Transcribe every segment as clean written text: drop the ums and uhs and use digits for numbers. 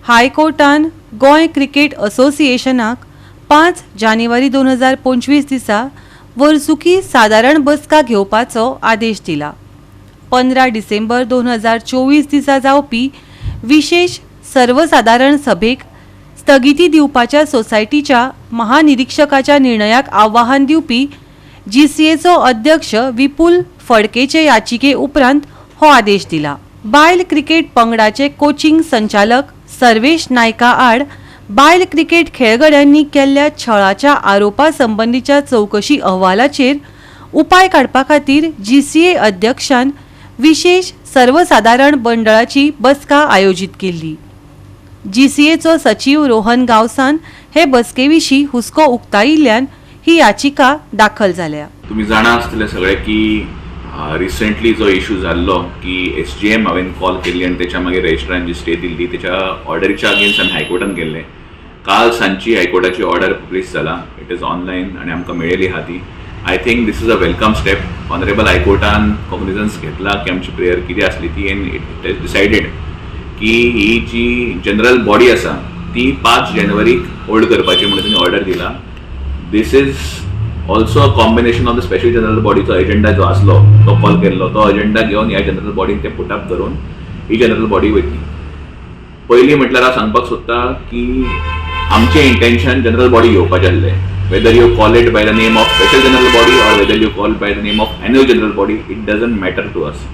हायकोर्टान Goa cricket असोसिएशनाक 5 जानेवारी 2025 दिसा वर्सुकी साधारण बसका घेवपाचो आदेश दिला। 15 डिसेंबर 2024 दिसा जावपी विशेष सर्वसाधारण सभेक स्थगिती दिवपाच्या सोसायटीच्या महानिरीक्षकाच्या निर्णयाक आव्हान दिवपी जीसीएचो अध्यक्ष विपुल फडकेचे याचिके उपरांत हो आदेश दिला। बायल क्रिकेट पंगडाचे कोचिंग संचालक सर्वेश नायका आड बायल क्रिकेट खेळगड्यांनी केल्ल्या छळाच्या आरोपा संबंधीच्या चौकशी अहवालाचेर उपाय काडपा खातीर जीसीए अध्यक्षान विशेष सर्वसाधारण मंडळाची बसका आयोजित केल्ली। जीसीएचो सचिव रोहन गावसान हे बसकेविशीं हुस्को उक्तायिल्ल्यान ही याचिका दाखल जाल्या। तुम्ही जाणा आसतले सगळे की रिसेंटली जो इश्यू जाल्लो की एसजीएम हांवें कॉल केल्ली आनी त्याच्या मागीर रजिस्ट्रारान जी स्टे दिल्ली त्याच्या ऑर्डरीच्या अगेन्स्ट आमी हायकोर्टान गेल्ले। काल सांजची हायकोर्टाची ऑर्डर पब्लीश जाला, इट इज ऑनलायन आनी आमकां मेळिल्ली आहा ती। I think this is a welcome step. Honourable हायकोर्टान कॉग्निजन्स घेतला की आमची प्रेयर कितें आसली ती, एंड इट इज डिसायडेड की ही जी जनरल बॉडी आसा ती 5 जानेवारीक होल्ड करपाची म्हणून तांणी ऑर्डर दिला। This is also a combination of the special general बॉडीचो एजेंडा जो आसलो तो कॉल केल्लो, तो एजेंडा घेवन ह्या जनरल बॉडीन ते पुटअप करून ही जनरल बॉडी वयतली। पयलीं म्हटल्यार हांव सांगपाक सोदता की आमचें इंटेंशन जनरल बॉडी घेवपाचें आसलें। Whether you call it by the name of special general body और whether you call by the name of annual general body, it doesn't matter to us.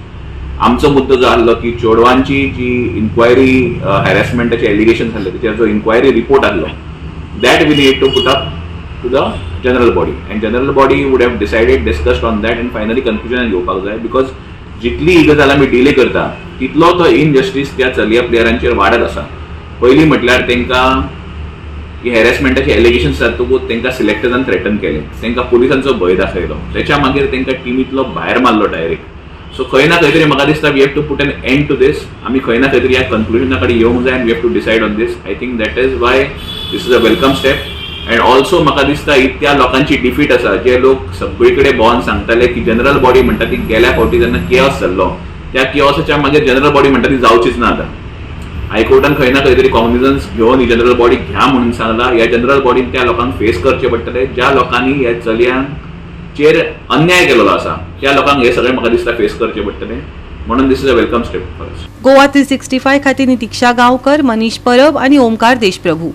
आमचो मुद्दो जो आसलो की चेडवांची जी इन्क्वायरी हॅरेसमेंटाचे एलिगेशन जाल्ले तेचेर जो इन्क्वायरी रिपोर्ट आसलो that we need to put up to the general body, and general body would have decided, discussed on that and finally conclusion घेवपाक जाय। बिकॉज जितली ही गजाल आमी डिले करता तितलो तो इनजस्टीस त्या चलया प्लेयरांचेर वाडत आसा। पयलीं म्हटल्यार तांकां ही हॅरेसमेंटाचे एलिगेशन्स जातकूच तांकां सिलेक्टरान थ्रेटन केले, तांकां पुलिसांचो भंय दाखयलो, त्याच्या मागीर तांकां टिमींतलो भायर मारलो डायरेक्ट। सो खंय ना खंय तरी म्हाका दिसता we have to put an end to this. आमी खंय ना खंय तरी ह्या कन्क्लुजना कडेन येवंक जाय, we have to decide on this. I think that is why this is a welcome step. And also म्हाका दिसता इतल्या लोकांची डिफीट आसा जे लोक सगळे कडेन भोंवन सांगताले की जनरल बॉडी म्हणटा ती गेल्या फावटी जेन्ना केओस जाल्लो त्या केओसाच्या मागीर जनरल बॉडी म्हणटा ती जावचीच ना। आतां हायकोर्टान खंय ना खंय तरी कॉग्निजन्स घेवन ही जनरल बॉडी घ्या म्हणून सांगला। ह्या जनरल बॉडीन त्या लोकांक फेस करचे पडटले ज्या लोकांनी ह्या चलयांचेर अन्याय केलेलो आसा, त्या लोकांक हे सगळे म्हाका दिसता फेस करचे पडटले। म्हणून this is a welcome step for us. Goa 365 खातीर नितीक्षा गांवकर, मनीष परब आनी ओमकार देशप्रभू।